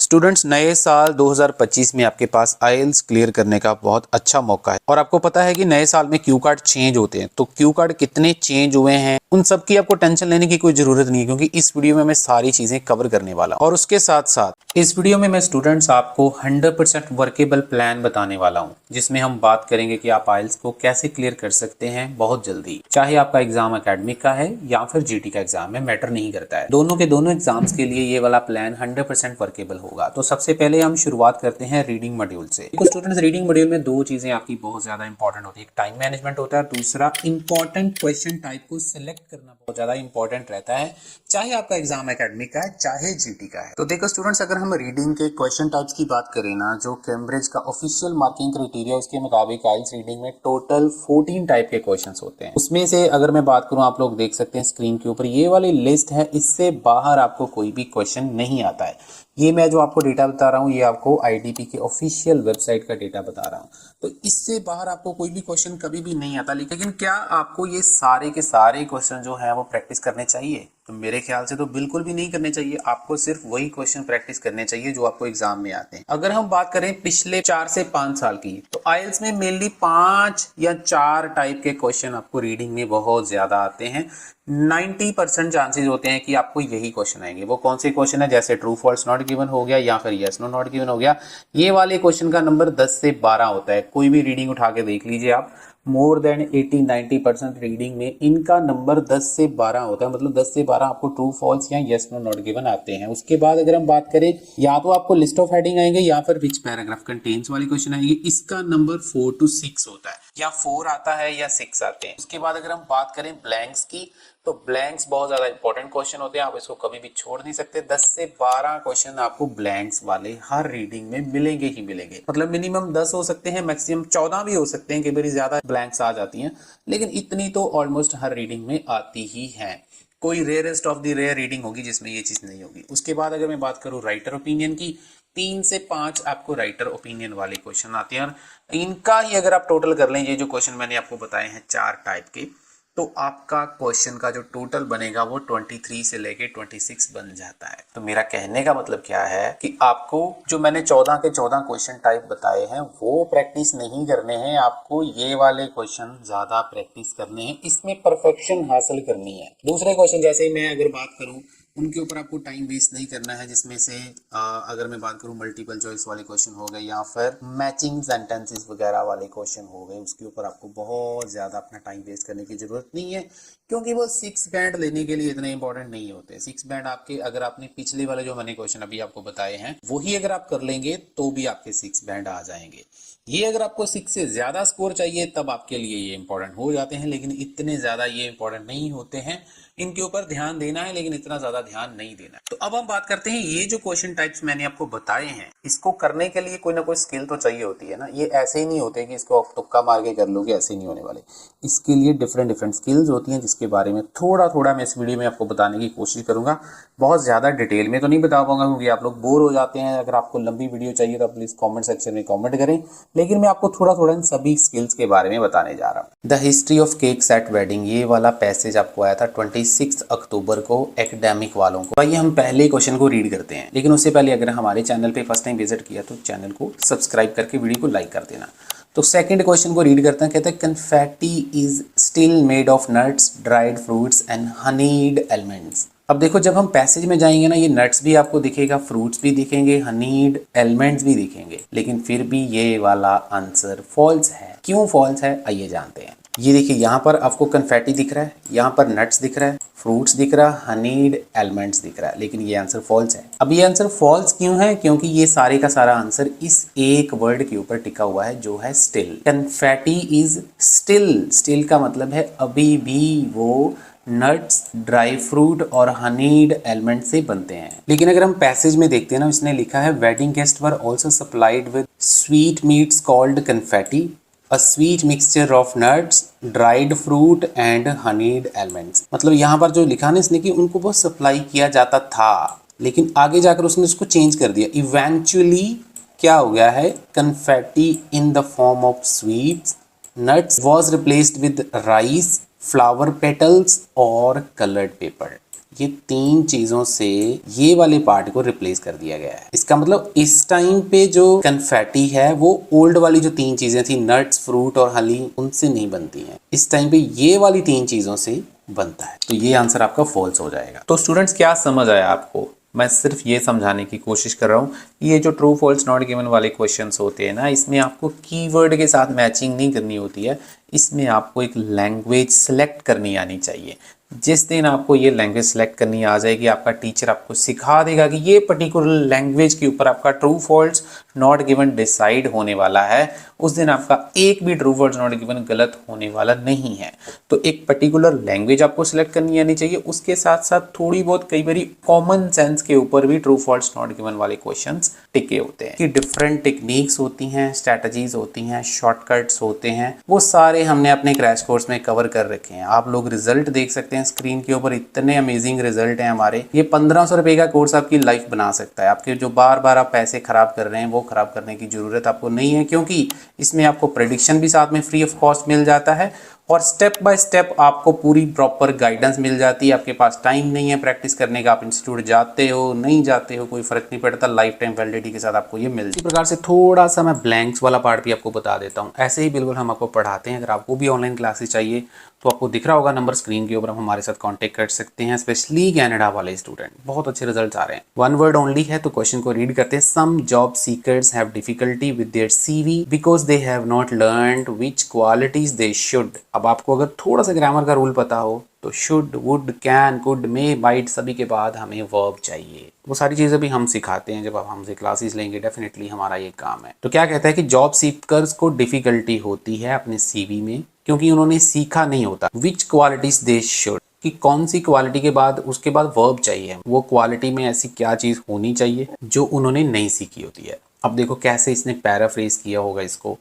Students, नए साल 2025 में आपके पास आईएलटीएस क्लियर करने का बहुत अच्छा मौका है। और आपको पता है कि नए साल में क्यू कार्ड चेंज होते हैं, तो क्यू कार्ड कितने चेंज हुए हैं उन सब की आपको टेंशन लेने की कोई जरूरत नहीं है, क्योंकि इस वीडियो में मैं सारी चीजें कवर करने वाला हूं। और उसके साथ साथ इस वीडियो में मैं स्टूडेंट्स आपको 100% वर्केबल प्लान बताने वाला हूं, जिसमें हम बात करेंगे कि आप आईएलटीएस को कैसे क्लियर कर सकते हैं बहुत जल्दी। चाहे आपका एग्जाम एकेडमिक का है या फिर जीटी का एग्जाम है, मैटर नहीं करता है। दोनों के दोनों एग्जाम्स के लिए ये वाला प्लान 100% वर्केबल होगा। तो सबसे पहले हम शुरुआत करते हैं रीडिंग मॉड्यूल से। देखो स्टूडेंट्स, रीडिंग मॉड्यूल में दो चीजें आपकी बहुत ज्यादा इंपॉर्टेंट होती है। एक टाइम मैनेजमेंट होता है, दूसरा इंपॉर्टेंट क्वेश्चन टाइप को सिलेक्ट करना बहुत ज्यादा इंपॉर्टेंट रहता है, चाहे आपका एग्जाम एकेडमिक का है चाहे जीटी का है। तो देखो स्टूडेंट्स, अगर हम रीडिंग के क्वेश्चन टाइप्स की बात करें ना, जो कैम्ब्रिज का ऑफिशियल मार्किंग क्राइटेरिया उसके मुताबिक आईएलटीएस रीडिंग में टोटल 14 टाइप के क्वेश्चंस होते हैं। उसमें से अगर मैं बात करूं, आप लोग देख सकते हैं स्क्रीन के ऊपर ये वाली लिस्ट है, इससे बाहर आपको कोई भी क्वेश्चन नहीं आता है। ये मैं जो आपको डेटा बता रहा हूँ, ये आपको आईडीपी के ऑफिशियल वेबसाइट का डेटा बता रहा हूँ। तो इससे बाहर आपको कोई भी क्वेश्चन कभी भी नहीं आता। लेकिन क्या आपको ये सारे के सारे क्वेश्चन जो है वो प्रैक्टिस करने चाहिए? तो मेरे ख्याल से तो बिल्कुल भी नहीं करने चाहिए। आपको सिर्फ वही क्वेश्चन प्रैक्टिस करने चाहिए जो आपको एग्जाम में आते हैं। अगर हम बात करें पिछले 4 से 5 साल की, तो आईएलटीएस में मेनली 5 या 4 टाइप के क्वेश्चन आपको रीडिंग में बहुत ज्यादा आते हैं। 90% चांसेस होते हैं कि आपको यही क्वेश्चन आएंगे। वो कौन से क्वेश्चन है? जैसे ट्रू फॉल्स नॉट गिवन हो गया, या फिर यस नो नॉट गिवन हो गया। ये वाले क्वेश्चन का नंबर 10 से 12 होता है। कोई भी रीडिंग उठा के देख लीजिए आप, मोर देन 80-90% रीडिंग में इनका नंबर 10 से 12 होता है। मतलब 10 से 12 आपको ट्रू फॉल्स या यस नो नॉट गिवन आते हैं। उसके बाद अगर हम बात करें, या तो आपको लिस्ट ऑफ हेडिंग आएंगे या फिर विच पैराग्राफ कंटेन्स वाले क्वेश्चन आएंगे। इसका नंबर 4 to 6 होता है, या 4 आता है या 6 आते हैं। उसके बाद अगर हम बात करें ब्लैंक्स की, तो ब्लैंक्स बहुत ज्यादा इंपॉर्टेंट क्वेश्चन होते हैं, आप इसको कभी भी छोड़ नहीं सकते। 10 से 12 क्वेश्चन आपको ब्लैंक्स वाले हर रीडिंग में मिलेंगे ही मिलेंगे। मतलब मिनिमम 10 हो सकते हैं, मैक्सिमम 14 भी हो सकते हैं, कई बार ज्यादा ब्लैंक्स आ जाती हैं, लेकिन इतनी तो ऑलमोस्ट हर रीडिंग में आती ही है। कोई rarest of the rare reading होगी जिसमें ये चीज नहीं होगी। उसके बाद अगर मैं बात करूं राइटर ओपिनियन की, 3 से 5 आपको राइटर ओपिनियन वाले क्वेश्चन आते हैं। और इनका ही अगर आप टोटल कर लें, ये जो क्वेश्चन मैंने आपको बताए हैं 4 टाइप के, तो आपका क्वेश्चन का जो टोटल बनेगा वो 23 से लेके 26 बन जाता है। तो मेरा कहने का मतलब क्या है कि आपको जो मैंने 14 के 14 क्वेश्चन टाइप बताए हैं वो प्रैक्टिस नहीं करने हैं, आपको ये वाले क्वेश्चन ज्यादा प्रैक्टिस करने हैं, इसमें परफेक्शन हासिल करनी है। दूसरे क्वेश्चन जैसे मैं अगर बात करूं, उनके ऊपर आपको टाइम वेस्ट नहीं करना है, जिसमें से अगर मैं बात करूं मल्टीपल चॉइस वाले क्वेश्चन हो गए या फिर मैचिंग सेंटेंसेस वगैरह वाले क्वेश्चन हो गए, उसके ऊपर आपको बहुत ज़्यादा अपना टाइम वेस्ट करने की ज़रूरत नहीं है, क्योंकि वो 6 बैंड लेने के लिए इतने इंपॉर्टेंट नहीं होते। 6 बैंड आपके, अगर आपने पिछले वाले जो मैंने क्वेश्चन अभी आपको बताए हैं वही अगर आप कर लेंगे तो भी आपके 6 बैंड आ जाएंगे। ये अगर आपको 6 से ज्यादा स्कोर चाहिए तब आपके लिए ये इंपॉर्टेंट हो जाते हैं, लेकिन इतने ज्यादा ये इंपॉर्टेंट नहीं होते हैं। इनके ऊपर ध्यान देना है, लेकिन इतना ज्यादा ध्यान नहीं देना है। तो अब हम बात करते हैं, ये जो क्वेश्चन टाइप्स मैंने आपको बताए हैं, इसको करने के लिए कोई ना कोई स्किल तो चाहिए होती है ना। ये ऐसे ही नहीं होते कि इसको आप तुक्का मार के कर लोगे, ऐसे नहीं होने वाले। इसके लिए डिफरेंट डिफरेंट स्किल्स होती हैं, जिसके बारे में थोड़ा थोड़ा मैं इस वीडियो में आपको बताने की कोशिश करूंगा। बहुत ज्यादा डिटेल में तो नहीं बता पाऊंगा, क्योंकि आप लोग बोर हो जाते हैं। अगर आपको लंबी वीडियो चाहिए तो प्लीज कॉमेंट सेक्शन में कॉमेंट करें, लेकिन मैं आपको थोड़ा थोड़ा इन सभी स्किल्स के बारे में बताने जा रहा हूँ। The history of cakes at wedding, ये वाला पैसेज आपको आया था 26 अक्टूबर को एकेडमिक वालों को। भाई हम पहले क्वेश्चन को रीड करते हैं, लेकिन उससे पहले अगर हमारे चैनल पे फर्स्ट टाइम विजिट किया तो चैनल को सब्सक्राइब करके वीडियो को लाइक कर देना। तो सेकंड क्वेश्चन को रीड करते हैं। कहते हैं confetti is still made of nuts, dried fruits and honeyed elements. अब देखो, जब हम पैसेज में जाएंगे ना, ये नट्स भी आपको दिखेगा, फ्रूट्स भी दिखेंगे, हनीड एलिमेंट्स भी दिखेंगे, लेकिन फिर भी ये वाला आंसर फॉल्स है। क्यों फॉल्स है आइए जानते हैं। ये देखिए, यहाँ पर आपको कन्फेटी दिख रहा है, यहाँ पर नट्स दिख रहा है, फ्रूट्स दिख रहा है, हनीड एलिमेंट्स दिख रहा है, लेकिन ये आंसर फॉल्स है। अब ये आंसर फॉल्स क्यों है? क्योंकि ये सारे का सारा आंसर इस एक वर्ड के ऊपर टिका हुआ है, जो है still. Confetti is still. Still का मतलब है अभी भी वो नट्स, ड्राई फ्रूट और हनीड एलिमेंट से बनते हैं। लेकिन अगर हम पैसेज में देखते हैं ना, इसने लिखा है wedding guest were also supplied with sweet meets called confetti, a sweet mixture of nuts, dried fruit and honeyed elements. मतलब यहाँ पर जो लिखा ना इसने कि उनको वो सप्लाई किया जाता था, लेकिन आगे जाकर उसने उसको चेंज कर दिया। इवेंचुअली क्या हो गया है, confetti in the form of sweets nuts was replaced with rice, flower petals और कलर्ड पेपर। ये तीन चीजों से ये वाले पार्ट को रिप्लेस कर दिया गया है। इसका मतलब इस टाइम पे जो कन्फेटी है वो ओल्ड वाली जो तीन चीजें थी, नट्स, फ्रूट और हनी, उनसे नहीं बनती हैं। इस टाइम पे ये वाली तीन चीजों से बनता है। तो ये आंसर आपका फॉल्स हो जाएगा। तो स्टूडेंट्स, क्या समझ आया आपको? मैं सिर्फ ये समझाने की कोशिश कर रहा हूँ, ये जो ट्रू फॉल्स नॉट गिवन वाले क्वेश्चंस होते हैं ना, इसमें आपको कीवर्ड के साथ मैचिंग नहीं करनी होती है। इसमें आपको एक लैंग्वेज सेलेक्ट करनी आनी चाहिए। जिस दिन आपको ये लैंग्वेज सेलेक्ट करनी आ जाएगी, आपका टीचर आपको सिखा देगा कि ये पर्टिकुलर लैंग्वेज के ऊपर आपका true false not given decide होने वाला है, उस दिन आपका एक भी ट्रू फॉल्स नॉट गिवन गलत होने वाला नहीं है। तो एक पर्टिकुलर लैंग्वेज आपको सिलेक्ट करनी आनी चाहिए, उसके साथ साथ थोड़ी बहुत कई बारी कॉमन सेंस के ऊपर भी ट्रू फॉल्स नॉट गिवन वाले क्वेश्चंस टिके होते हैं कि डिफरेंट टेक्निक्स होती हैं, स्ट्रैटेजीज होती हैं, शॉर्टकट्स होते हैं, वो सारे हमने अपने क्रैश कोर्स में कवर कर रखे हैं। आप लोग रिजल्ट देख सकते हैं स्क्रीन के ऊपर, इतने अमेजिंग रिजल्ट हैं हमारे। ये 1500 रुपए का कोर्स आपकी लाइफ बना सकता है। आपके जो बार बार आप पैसे खराब कर रहे हैं वो खराब करने की जरूरत आपको नहीं है, क्योंकि इसमें आपको प्रेडिक्शन भी साथ में फ्री ऑफ कॉस्ट मिल जाता है और स्टेप बाय स्टेप आपको पूरी प्रॉपर गाइडेंस मिल जाती है। आपके पास टाइम नहीं है प्रैक्टिस करने का, आप इंस्टीट्यूट जाते हो नहीं जाते हो कोई फर्क नहीं पड़ता, लाइफ टाइम वैलिडिटी के साथ आपको ये मिलती है। इसी प्रकार से थोड़ा सा मैं ब्लैंक्स वाला पार्ट भी आपको बता देता हूँ। ऐसे ही बिल्कुल हम आपको पढ़ाते हैं। अगर आपको भी ऑनलाइन क्लासेस चाहिए तो आपको दिख रहा होगा नंबर स्क्रीन के ऊपर, आप हमारे साथ कांटेक्ट कर सकते हैं। स्पेशली कनाडा वाले स्टूडेंट, बहुत अच्छे रिजल्ट्स आ रहे हैं। वन वर्ड ओनली है तो क्वेश्चन को रीड करते हैं। Some job seekers have difficulty with their CV because they have not learned which qualities they should. अब आपको अगर थोड़ा सा ग्रामर का रूल पता हो तो should, would, can, could, may, might सभी के बाद हमें वर्ब चाहिए। वो सारी चीजें भी हम सिखाते हैं। जब आप हमसे क्लासेस लेंगे डेफिनेटली हमारा ये काम है। तो क्या कहता है कि जॉब सीकर्स को डिफिकल्टी होती है अपने सीवी में क्योंकि उन्होंने सीखा नहीं होता। विच क्वालिटीज दे शुड, कि कौन सी क्वालिटी के बाद उसके बाद वर्ब चाहिए। वो क्वालिटी में ऐसी क्या चीज होनी चाहिए जो उन्होंने नहीं सीखी होती है। अब देखो कैसे इसने पैराफ्रेज किया होगा इसको।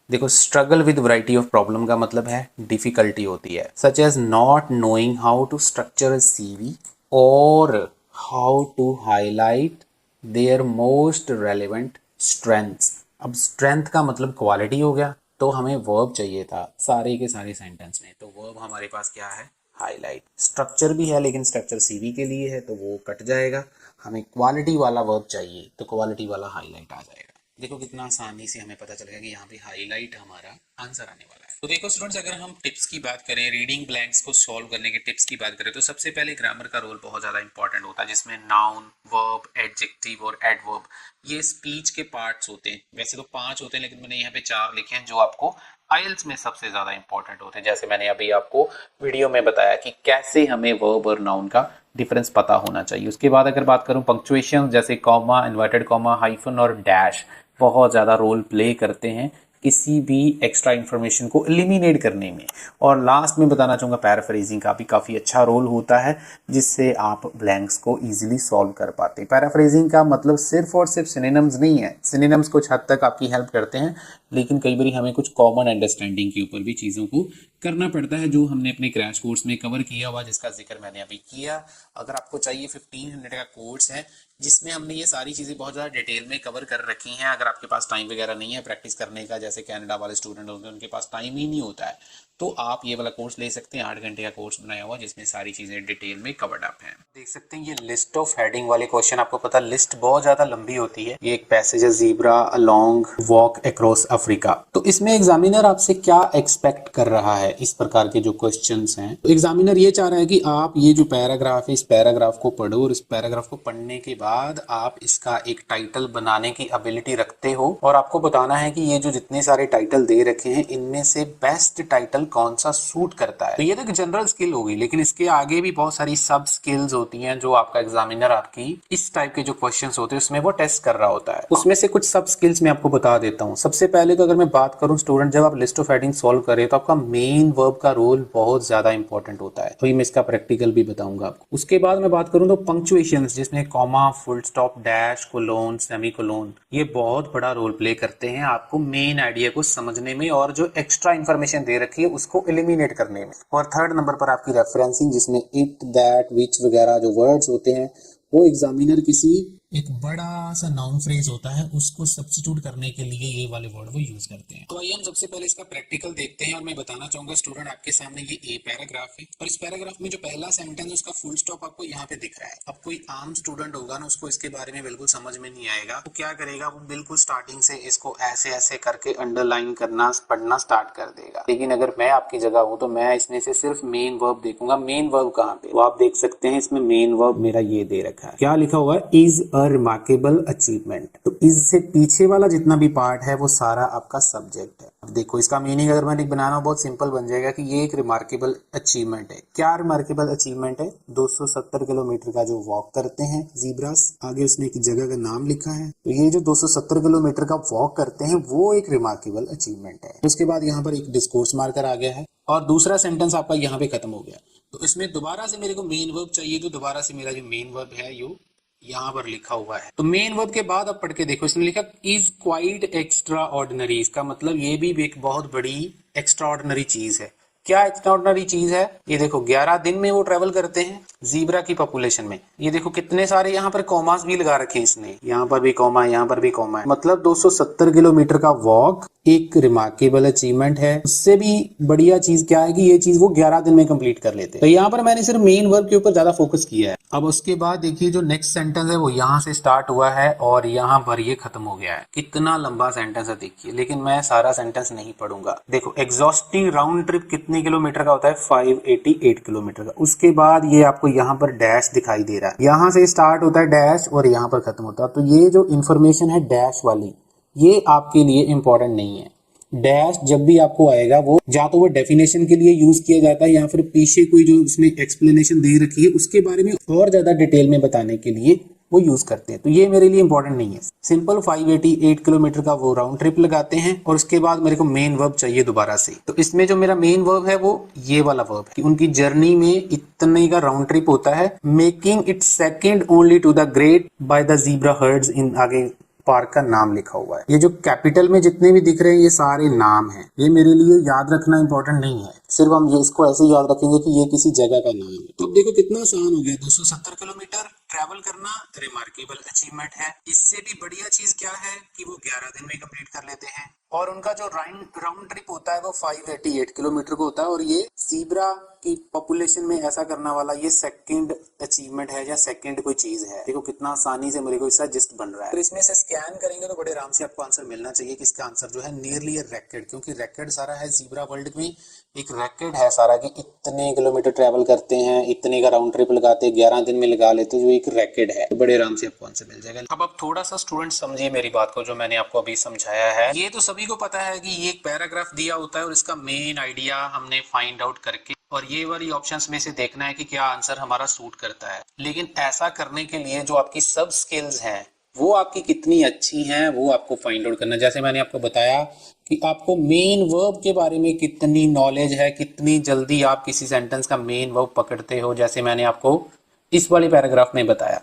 देखो, struggle with variety of problem का मतलब है डिफिकल्टी होती है, such as not knowing how to structure a CV और how to highlight their most relevant strengths. अब स्ट्रेंथ का मतलब क्वालिटी हो गया, तो हमें वर्ब चाहिए था सारे के सारे सेंटेंस में। तो वर्ब हमारे पास क्या है? हाईलाइट। स्ट्रक्चर भी है लेकिन स्ट्रक्चर सीवी के लिए है तो वो कट जाएगा। हमें क्वालिटी वाला वर्ब चाहिए तो क्वालिटी वाला हाईलाइट आ जाएगा। देखो कितना आसानी से हमें पता चलेगा कि यहाँ पे हाईलाइट हमारा आंसर आने वाला है। तो देखो स्टूडेंट्स, अगर हम टिप्स की बात करें, रीडिंग ब्लैंक्स को सॉल्व करने के टिप्स की बात करें, तो सबसे पहले ग्रामर का रोल बहुत ज्यादा इंपॉर्टेंट होता है, जिसमें नाउन, वर्ब, एडजेक्टिव और एडवर्ब ये स्पीच के पार्ट्स होते हैं। वैसे तो 5 होते हैं लेकिन मैंने यहाँ पे 4 लिखे हैं जो आपको आइल्स में सबसे ज्यादा इंपॉर्टेंट होते हैं। जैसे मैंने अभी आपको वीडियो में बताया कि कैसे हमें वर्ब और नाउन का डिफरेंस पता होना चाहिए। उसके बाद अगर बात करूं पंक्चुएशन, जैसे कॉमा, इन्वर्टेड कॉमा, हाइफन और डैश बहुत ज़्यादा रोल प्ले करते हैं किसी भी एक्स्ट्रा इन्फॉर्मेशन को एलिमिनेट करने में। और लास्ट में बताना चाहूँगा पैराफ्रेजिंग का भी काफ़ी अच्छा रोल होता है, जिससे आप ब्लैंक्स को इजीली सॉल्व कर पाते हैं। पैराफ्रेजिंग का मतलब सिर्फ और सिर्फ सिनोनिम्स नहीं है। सिनोनिम्स कुछ हद तक आपकी हेल्प करते हैं लेकिन कई बार हमें कुछ कॉमन अंडरस्टैंडिंग के ऊपर भी चीज़ों को करना पड़ता है, जो हमने अपने क्रैश कोर्स में कवर किया हुआ, जिसका जिक्र मैंने अभी किया। अगर आपको चाहिए 1500 का कोर्स है जिसमें हमने ये सारी चीज़ें बहुत ज़्यादा डिटेल में कवर कर रखी हैं। अगर आपके पास टाइम वगैरह नहीं है प्रैक्टिस करने का, जैसे कनाडा वाले स्टूडेंट होते हैं उनके पास टाइम ही नहीं होता है, तो आप ये वाला कोर्स ले सकते हैं। 8 घंटे का कोर्स बनाया हुआ जिसमें सारी चीज़ें डिटेल में कवर्ड अप हैं। देख सकते हैं ये लिस्ट ऑफ हेडिंग वाले क्वेश्चन, आपको पता लिस्ट बहुत ज़्यादा लंबी होती है। ये एक पैसेज है, zebra along walk across Africa. तो इसमें एग्जामिनर आपसे क्या एक्सपेक्ट कर रहा है? इस प्रकार के जो क्वेश्चंस हैं, तो एग्जामिनर ये चाह रहा है कि आप ये जो पैराग्राफ है इस पैराग्राफ को पढ़ो और इस पैराग्राफ को पढ़ने के बाद आप इसका एक टाइटल बनाने की एबिलिटी रखते हो और आपको बताना है कि ये जो जितने सारे टाइटल दे रखे हैं इनमें से बेस्ट टाइटल कौन सा सूट करता है। तो ये तो एक जनरल स्किल होगी, लेकिन इसके आगे भी बहुत सारी सब स्किल्स होती हैं जो आपका एग्जामिनर आपकी इस टाइप के जो क्वेश्चंस होते हैं उसमें वो टेस्ट कर रहा होता है। उसमें से कुछ सब स्किल्स मैं आपको बता देता हूँ। सबसे पहले तो अगर मैं बात करूँ स्टूडेंट, जब आप लिस्ट ऑफ हेडिंग सॉल्व करें तो आपका मेन वर्ब का रोल बहुत ज्यादा इंपॉर्टेंट होता है। तो मैं इसका प्रैक्टिकल भी बताऊंगा आपको। उसके बाद मैं बात करूँ तो पंक्चुएशंस, जिसमें comma, full stop, dash, colon, semicolon, ये बहुत बड़ा रोल प्ले करते हैं आपको मेन आइडिया को समझने में और जो एक्स्ट्रा इंफॉर्मेशन दे रखी है उसको एलिमिनेट करने में। और थर्ड नंबर पर आपकी रेफरेंसिंग, जिसमें इट, दैट, विच वगैरह जो वर्ड्स होते हैं वो एग्जामिनर किसी एक बड़ा सा नाउन फ्रेज होता है, उसको सब्स्टिट्यूट करने के लिए ये वाले वर्ड वो यूज करते हैं। तो आइए हम सबसे पहले इसका प्रैक्टिकल देखते हैं। और मैं बताना चाहूंगा स्टूडेंट, आपके सामने ये ए पैराग्राफ है और इस पैराग्राफ में जो पहला सेंटेंस है उसका फुल स्टॉप आपको यहाँ पे दिख रहा है। अब कोई आम स्टूडेंट होगा ना, उसको इसके बारे में बिल्कुल समझ में नहीं आएगा। वो क्या करेगा, वो बिल्कुल स्टार्टिंग से इसको ऐसे ऐसे करके अंडरलाइन करना पढ़ना स्टार्ट कर देगा। लेकिन अगर मैं आपकी जगह हूँ तो मैं इसमें से सिर्फ मेन वर्ब देखूंगा। मेन वर्ब कहाँ पे, वो आप देख सकते हैं, इसमें मेन वर्ब मेरा ये दे रखा है। क्या लिखा हुआ है, इज अ रिमार्केबल अचीवमेंट। तो इससे पीछे वाला जितना भी पार्ट है वो सारा आपका सब्जेक्ट है। अब देखो इसका मीनिंग अगर मैंने बनाना बहुत सिंपल बन जाएगा कि ये एक रिमार्केबल अचीवमेंट है। क्या रिमार्केबल अचीवमेंट है, 270 किलोमीटर का जो वॉक करते हैं जीब्रास, आगे उसने एक जगह का नाम लिखा है। तो ये जो 270 किलोमीटर का वॉक करते हैं वो एक रिमार्केबल अचीवमेंट है। उसके बाद यहाँ पर एक डिस्कोर्स मार्कर आ गया है और दूसरा सेंटेंस आपका यहाँ पे खत्म हो गया। तो इसमें दोबारा से मेरे को मेन वर्ब चाहिए, तो दोबारा से मेरा जो मेन वर्ब है यो यहाँ पर लिखा हुआ है। तो मेन वर्ब के बाद अब पढ़ के देखो, इसने लिखा इज क्वाइट एक्स्ट्रा ऑर्डिनरी। इसका मतलब ये भी एक बहुत बड़ी एक्स्ट्रा ऑर्डिनरी चीज है। क्या एक्स्ट्रा ऑर्डिनरी चीज है, ये देखो 11 दिन में वो ट्रेवल करते हैं जीब्रा की पॉपुलेशन में। ये देखो कितने सारे यहाँ पर कॉमास भी लगा रखे हैं इसने, यहाँ पर भी कॉमा है, यहाँ पर भी कॉमा है। मतलब 270 किलोमीटर का वॉक एक रिमार्केबल अचीवमेंट है। उससे भी बढ़िया चीज क्या है कि ये चीज वो 11 दिन में कंप्लीट कर लेते हैं। तो यहाँ पर मैंने सिर्फ मेन वर्ब के ऊपर ज्यादा फोकस किया है। अब उसके बाद देखिए जो नेक्स्ट सेंटेंस है वो यहाँ से स्टार्ट हुआ है और यहाँ पर ये खत्म हो गया है। कितना लंबा सेंटेंस है देखिए, लेकिन मैं सारा सेंटेंस नहीं पढ़ूंगा। देखो एग्जॉस्टिंग राउंड ट्रिप कितने किलोमीटर का होता है, 588 किलोमीटर का। उसके बाद ये आपको यहाँ पर डैश दिखाई दे रहा है, यहाँ से स्टार्ट होता है डैश और यहाँ पर खत्म होता है। तो ये जो इंफॉर्मेशन है डैश वाली, ये आपके लिए इंपॉर्टेंट नहीं है। डैश जब भी आपको आएगा वो या तो वो डेफिनेशन के लिए यूज किया जाता है या फिर पीछे कोई जो उसने एक्सप्लेनेशन दे रखी है उसके बारे में और ज्यादा डिटेल में बताने के लिए वो यूज करते हैं। तो ये मेरे लिए इंपॉर्टेंट नहीं है। सिंपल 588 किलोमीटर का वो राउंड ट्रिप लगाते हैं और उसके बाद मेरे को मेन वर्ब चाहिए दोबारा से। तो इसमें जो मेरा मेन वर्ब है वो ये वाला वर्ब है कि उनकी जर्नी में इतने का राउंड ट्रिप होता है, making it second only to the great by the zebra herds in, आगे पार्क का नाम लिखा हुआ है। ये जो कैपिटल में जितने भी दिख रहे हैं ये सारे नाम हैं। ये मेरे लिए याद रखना इंपॉर्टेंट नहीं है, सिर्फ हम ये इसको ऐसे याद रखेंगे कि ये किसी जगह का नाम है। तो अब देखो कितना आसान हो गया, 270 किलोमीटर ट्रैवल करना रिमार्केबल अचीवमेंट है। इससे भी बढ़िया चीज क्या है कि वो 11 दिन में कंप्लीट कर लेते हैं और उनका जो राउंड ट्रिप होता है वो 588 किलोमीटर को होता है। और ये जीब्रा की पॉपुलेशन में ऐसा करने वाला ये सेकंड अचीवमेंट है या सेकंड कोई चीज है। देखो कितना आसानी से मेरे को इसका जिस्ट बन रहा है। तो इसमें से स्कैन करेंगे तो बड़े आराम से आपको आंसर मिलना चाहिए कि इसका आंसर जो है नियरली रैकेड, क्योंकि रैकेड सारा है जीब्रा वर्ल्ड में, एक रैकेड है सारा कि इतने किलोमीटर ट्रैवल करते हैं, इतने का राउंड ट्रिप लगाते हैं, 11 दिन में लगा लेते हैं, जो एक रैकेड है। तो बड़े आराम से आपको आंसर मिल जाएगा। अब आप थोड़ा सा स्टूडेंट समझिए मेरी बात को, जो मैंने आपको अभी समझाया है। ये तो सभी को पता है कि ये एक पैराग्राफ दिया होता है और इसका मेन आइडिया हमने फाइंड आउट करके और ये वाली ऑप्शंस में से देखना है कि क्या आंसर हमारा सूट करता है। लेकिन ऐसा करने के लिए जो आपकी सब स्किल्स हैं वो आपकी कितनी अच्छी हैं वो आपको फाइंड आउट करना है। जैसे मैंने आपको बताया कि आपको मेन वर्ब के बारे में कितनी नॉलेज है, कितनी जल्दी आप किसी सेंटेंस का मेन वर्ब पकड़ते हो, जैसे मैंने आपको इस वाले पैराग्राफ में बताया।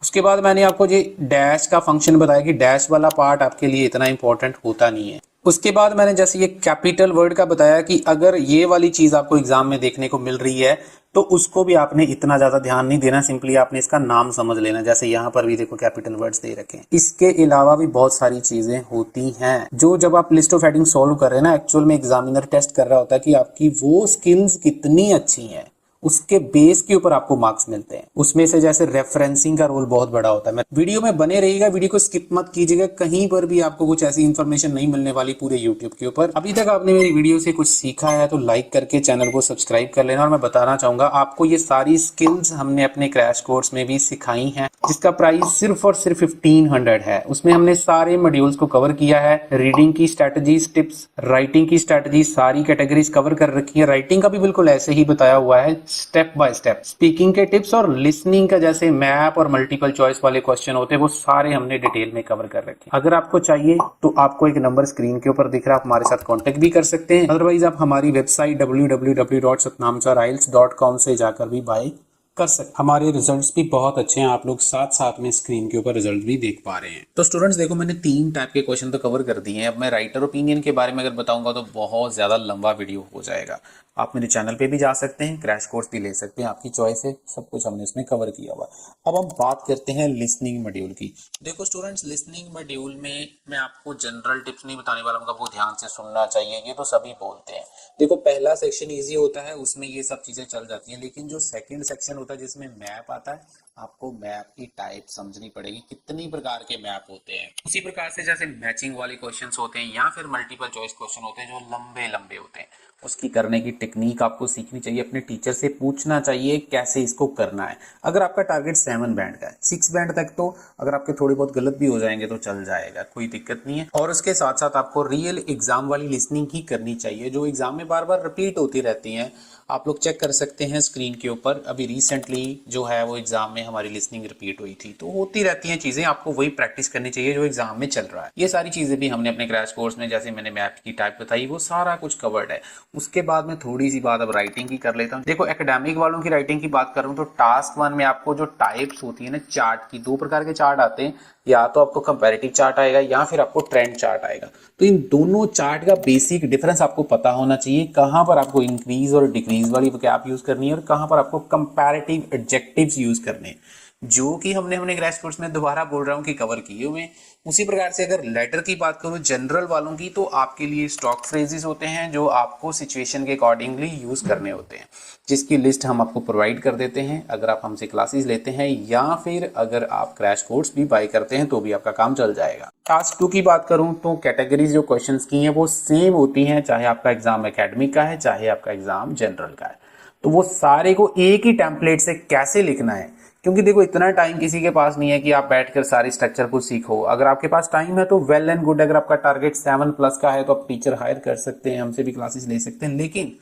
उसके बाद मैंने आपको ये डैश का फंक्शन बताया कि डैश वाला पार्ट आपके लिए इतना इंपॉर्टेंट होता नहीं है। उसके बाद मैंने जैसे ये कैपिटल वर्ड का बताया कि अगर ये वाली चीज आपको एग्जाम में देखने को मिल रही है तो उसको भी आपने इतना ज्यादा ध्यान नहीं देना, सिंपली आपने इसका नाम समझ लेना। जैसे यहाँ पर भी देखो कैपिटल वर्ड्स दे रखे हैं। इसके अलावा भी बहुत सारी चीजें होती हैं जो जब आप लिस्ट ऑफ हेडिंग सॉल्व कर रहे हैं ना, एक्चुअल में एग्जामिनर टेस्ट कर रहा होता है कि आपकी वो स्किल्स कितनी अच्छी हैं, उसके बेस के ऊपर आपको मार्क्स मिलते हैं। उसमें से जैसे रेफरेंसिंग का रोल बहुत बड़ा होता है। वीडियो में बने रहिएगा, वीडियो को स्किप मत कीजिएगा, कहीं पर भी आपको कुछ ऐसी इन्फॉर्मेशन नहीं मिलने वाली पूरे यूट्यूब के ऊपर। अभी तक आपने मेरी वीडियो से कुछ सीखा है तो लाइक करके चैनल को सब्सक्राइब कर लेना। और मैं बताना चाहूंगा आपको ये सारी स्किल्स हमने अपने क्रैश कोर्स में भी सिखाई हैं, जिसका प्राइस सिर्फ और सिर्फ 1500 है। उसमें हमने सारे मॉड्यूल्स को कवर किया है। रीडिंग की स्ट्रेटजीज, टिप्स, राइटिंग की स्ट्रेटजीज, सारी कैटेगरीज कवर कर रखी है। राइटिंग का भी बिल्कुल ऐसे ही बताया हुआ है स्टेप बाय स्टेप। स्पीकिंग के टिप्स और लिसनिंग का जैसे मैप और मल्टीपल चॉइस वाले क्वेश्चन होते हैं वो सारे हमने डिटेल में कवर कर रखे हैं। अगर आपको चाहिए तो आपको एक नंबर स्क्रीन के ऊपर दिख रहा है, आप हमारे साथ कांटेक्ट भी कर सकते हैं। अदरवाइज आप हमारी वेबसाइट www.satnamsariles.com से जाकर भी बाय कर सकते। हमारे रिजल्ट्स भी बहुत अच्छे हैं, आप लोग साथ साथ में स्क्रीन के ऊपर रिजल्ट भी देख पा रहे हैं। तो स्टूडेंट्स देखो, मैंने 3 टाइप के क्वेश्चन तो कवर कर दिए हैं। अब मैं राइटर ओपिनियन के बारे में अगर बताऊंगा तो बहुत ज़्यादा लंबा वीडियो हो जाएगा। आप मेरे चैनल पे भी जा सकते हैं, क्रैश कोर्स भी ले सकते हैं, आपकी चॉइस है, सब कुछ हमने इसमें कवर किया हुआ। अब हम बात करते हैं लिसनिंग मॉड्यूल की। देखो स्टूडेंट्स, लिसनिंग मॉड्यूल में मैं आपको जनरल टिप्स नहीं बताने वाला हूँ, आपको ध्यान से सुनना चाहिए, ये तो सभी बोलते हैं। देखो पहला सेक्शन इजी होता है, उसमें ये सब चीजें चल जाती हैं, लेकिन जो सेकंड सेक्शन होता है जिसमें मैप आता है, आपको मैप की टाइप समझनी पड़ेगी, कितनी प्रकार के मैप होते हैं। उसी प्रकार से जैसे मैचिंग वाले क्वेश्चंस होते हैं या फिर मल्टीपल चॉइस क्वेश्चन होते हैं जो लंबे लंबे होते हैं, उसकी करने की टेक्निक आपको सीखनी चाहिए, अपने टीचर से पूछना चाहिए कैसे इसको करना है। अगर आपका टारगेट 7 बैंड का है, 6 बैंड तक तो अगर आपके थोड़े बहुत गलत भी हो जाएंगे तो चल जाएगा, कोई दिक्कत नहीं है। और उसके साथ साथ आपको रियल एग्जाम वाली लिसनिंग ही करनी चाहिए, जो एग्जाम में बार बार रिपीट होती रहती हैं। आप लोग चेक कर सकते हैं स्क्रीन के ऊपर, अभी रिसेंटली जो है वो एग्जाम में हमारी लिसनिंग रिपीट हुई थी, तो होती रहती हैं चीजें, आपको वही प्रैक्टिस करनी चाहिए जो एग्जाम में चल रहा है। ये सारी चीजें भी हमने अपने क्रैश कोर्स में, जैसे मैंने मैप की टाइप बताई, वो सारा कुछ कवर्ड है। उसके बाद में थोड़ी सी बात अब राइटिंग की कर लेता हूँ। देखो एकेडमिक वालों की राइटिंग की बात करूँ तो टास्क 1 में आपको जो टाइप्स होती है ना चार्ट की, 2 प्रकार के चार्ट आते हैं, या तो आपको कंपैरेटिव चार्ट आएगा या फिर आपको ट्रेंड चार्ट आएगा। तो इन दोनों चार्ट का बेसिक डिफरेंस आपको पता होना चाहिए, कहां पर आपको इंक्रीज और डिक्रीज वाली वोकैब यूज करनी है और कहां पर आपको कंपैरेटिव एडजेक्टिव्स यूज करने हैं, जो कि हमने क्रैश कोर्स में दोबारा बोल रहा हूं कि कवर किए हुए। उसी प्रकार से अगर लेटर की बात करूं जनरल वालों की, तो आपके लिए स्टॉक फ्रेजेस होते हैं जो आपको सिचुएशन के अकॉर्डिंगली यूज करने होते हैं, जिसकी लिस्ट हम आपको प्रोवाइड कर देते हैं अगर आप हमसे क्लासेस लेते हैं, या फिर अगर आप क्रैश कोर्स भी बाय करते हैं तो भी आपका काम चल जाएगा। टास्क 2 की बात करूं तो कैटेगरीज जो क्वेश्चंस की हैं वो सेम होती हैं, चाहे आपका एग्जाम एकेडमिक का है चाहे आपका एग्जाम जनरल का है। तो वो सारे को एक ही टेम्पलेट से कैसे लिखना है, क्योंकि देखो इतना टाइम किसी के पास नहीं है कि आप बैठकर सारी स्ट्रक्चर को सीखो। अगर आपके पास टाइम है तो वेल एंड गुड, अगर आपका टारगेट 7+ का है तो आप टीचर हायर कर सकते हैं, हमसे भी क्लासेस ले सकते हैं, लेकिन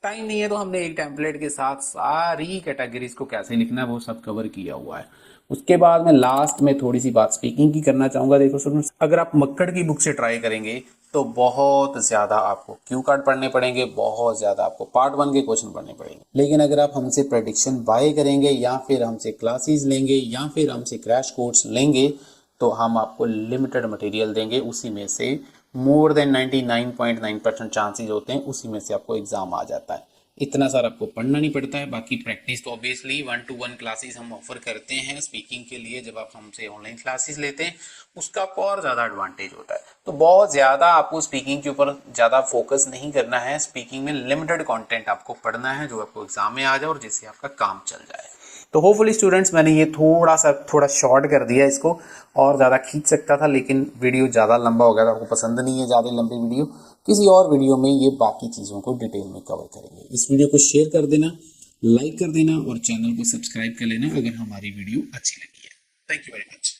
टाइम नहीं है तो हमने एक टेम्पलेट के साथ सारी कैटेगरीज को कैसे लिखना है वो सब कवर किया हुआ है। उसके बाद मैं लास्ट में थोड़ी सी बात स्पीकिंग की करना चाहूंगा। देखो स्टूडेंट्स, अगर आप मक्कड़ की बुक से ट्राई करेंगे तो बहुत ज्यादा आपको क्यू कार्ड पढ़ने पड़ेंगे, बहुत ज्यादा आपको पार्ट 1 के क्वेश्चन पढ़ने पड़ेंगे। लेकिन अगर आप हमसे प्रेडिक्शन बाय करेंगे या फिर हमसे क्लासेस लेंगे या फिर हमसे क्रैश कोर्स लेंगे, तो हम आपको लिमिटेड मटेरियल देंगे, उसी में से मोर देन 99.9% चांसेस होते हैं उसी में से आपको एग्जाम आ जाता है। इतना सारा आपको पढ़ना नहीं पड़ता है। बाकी प्रैक्टिस तो ऑब्वियसली 1-to-1 क्लासेस हम ऑफर करते हैं स्पीकिंग के लिए, जब आप हमसे ऑनलाइन क्लासेस लेते हैं उसका आपको और ज़्यादा एडवांटेज होता है। तो बहुत ज़्यादा आपको स्पीकिंग के ऊपर ज़्यादा फोकस नहीं करना है, स्पीकिंग में लिमिटेड कंटेंट आपको पढ़ना है जो आपको एग्जाम में आ जाए और जिससे आपका काम चल जाए। तो होपफुली स्टूडेंट्स, मैंने ये थोड़ा शॉर्ट कर दिया इसको, और ज़्यादा खींच सकता था लेकिन वीडियो ज़्यादा लंबा हो गया था, आपको पसंद नहीं है ज़्यादा लंबी वीडियो। किसी और वीडियो में ये बाकी चीज़ों को डिटेल में कवर करेंगे। इस वीडियो को शेयर कर देना, लाइक कर देना और चैनल को सब्सक्राइब कर लेना अगर हमारी वीडियो अच्छी लगी है। Thank you very much.